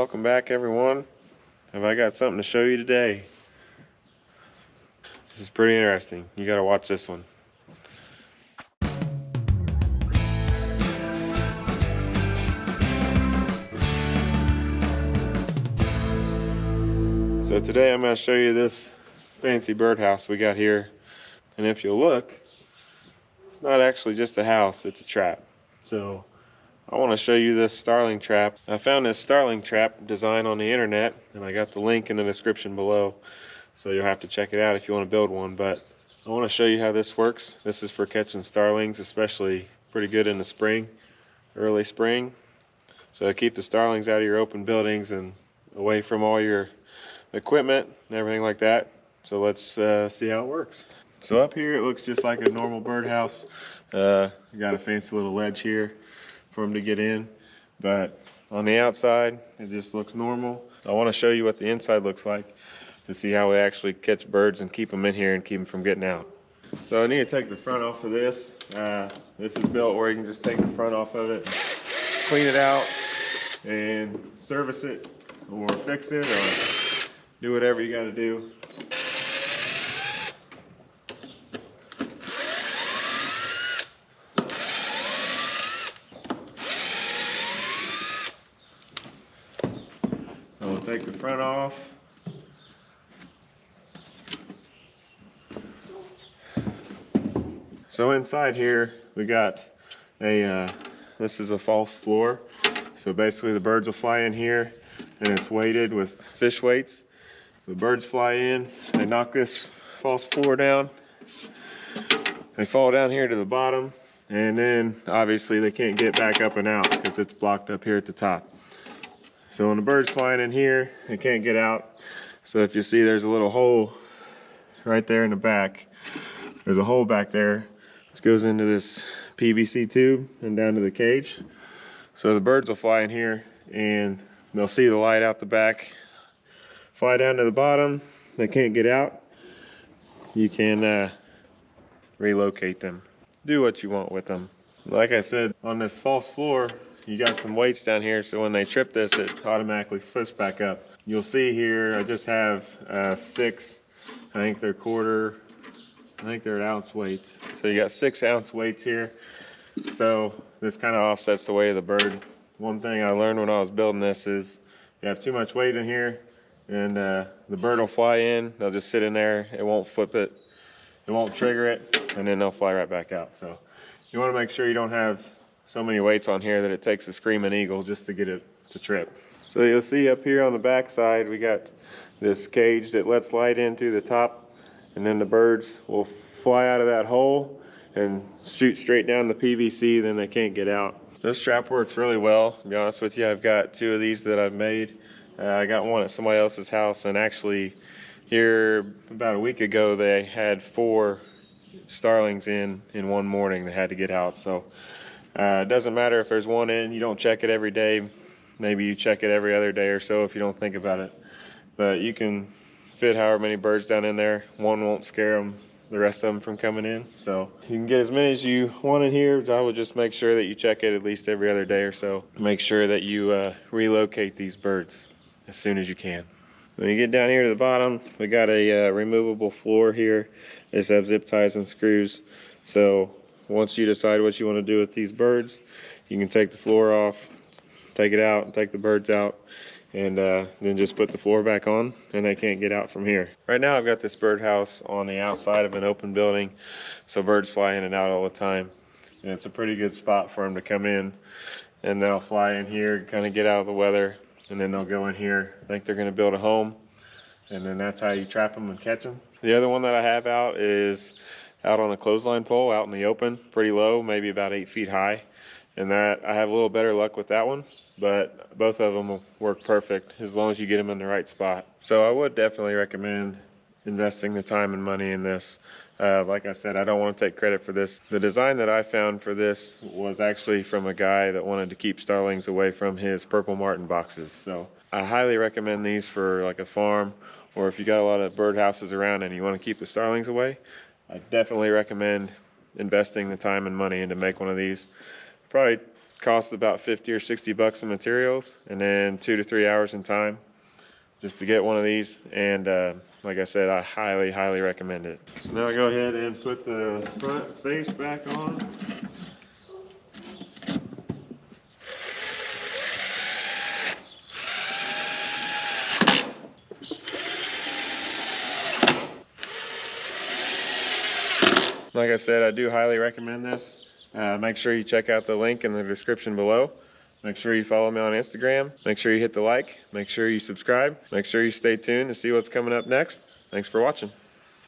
Welcome back, everyone. Have I got something to show you today? This is pretty interesting. You got to watch this one. So today I'm going to show you this fancy birdhouse we got here. And if you look, it's not actually just a house, it's a trap. So I want to show you this starling trap. I found this starling trap design on the internet, and I got the link in the description below. So you'll have to check it out if you want to build one. But I want to show you how this works. This is for catching starlings, especially pretty good in the spring, early spring. So keep the starlings out of your open buildings and away from all your equipment and everything like that. So let's see how it works. So up here it looks just like a normal birdhouse. You got a fancy little ledge here for them to get in, but on the outside it just looks normal. I want to show you what the inside looks like to see how we actually catch birds and keep them in here and keep them from getting out. So I need to take the front off of this. This is built where you can just take the front off of it, clean it out, and service it or fix it or do whatever you got to do. We'll take the front off. So inside here we got a this is a false floor. So basically the birds will fly in here and it's weighted with fish weights. So the birds fly in, they knock this false floor down, they fall down here to the bottom, and then obviously they can't get back up and out because it's blocked up here at the top. So when the bird's flying in here, they can't get out. So if you see, there's a little hole right there in the back. There's a hole back there. This goes into this PVC tube and down to the cage. So the birds will fly in here and they'll see the light out the back, fly down to the bottom. They can't get out. You can relocate them. Do what you want with them. Like I said, on this false floor, you got some weights down here, so when they trip this, it automatically flips back up. You'll see here, I just have 6, I think they're ounce weights. So you got 6 ounce weights here. So this kind of offsets the weight of the bird. One thing I learned when I was building this is you have too much weight in here and the bird will fly in, they'll just sit in there, it won't flip it, it won't trigger it, and then they'll fly right back out. So you want to make sure you don't have so many weights on here that it takes a screaming eagle just to get it to trip. So you'll see up here on the back side we got this cage that lets light in through the top, and then the birds will fly out of that hole and shoot straight down the PVC, then they can't get out. This trap works really well, to be honest with you. I've got 2 of these that I've made. I got one at somebody else's house, and actually here about a week ago they had 4 starlings in one morning. They had to get out. So it doesn't matter if there's one in, you don't check it every day. Maybe you check it every other day or so if you don't think about it. But you can fit however many birds down in there. One won't scare the rest of them from coming in. So you can get as many as you want in here. I would just make sure that you check it at least every other day or so. Make sure that you relocate these birds as soon as you can. When you get down here to the bottom, we got a removable floor here. This has zip ties and screws. So once you decide what you want to do with these birds, you can take the floor off, take it out, and take the birds out, and then just put the floor back on, and they can't get out from here. Right now I've got this birdhouse on the outside of an open building, so birds fly in and out all the time. And it's a pretty good spot for them to come in, and they'll fly in here, kind of get out of the weather, and then they'll go in here, think they're going to build a home, and then that's how you trap them and catch them. The other one that I have out is out on a clothesline pole out in the open, pretty low, maybe about 8 feet high. And that I have a little better luck with that one, but both of them will work perfect as long as you get them in the right spot. So I would definitely recommend investing the time and money in this. Like I said, I don't want to take credit for this. The design that I found for this was actually from a guy that wanted to keep starlings away from his purple martin boxes. So I highly recommend these for like a farm, or if you got a lot of birdhouses around and you want to keep the starlings away. I definitely recommend investing the time and money into make one of these. Probably Costs about 50 or 60 bucks in materials, and then 2 to 3 hours in time just to get one of these. And like I said, I highly recommend it. So now I go ahead and put the front face back on. Like I said, I do highly recommend this. Make sure you check out the link in the description below. Make sure you follow me on Instagram. Make sure you hit the like. Make sure you subscribe. Make sure you stay tuned to see what's coming up next. Thanks for watching.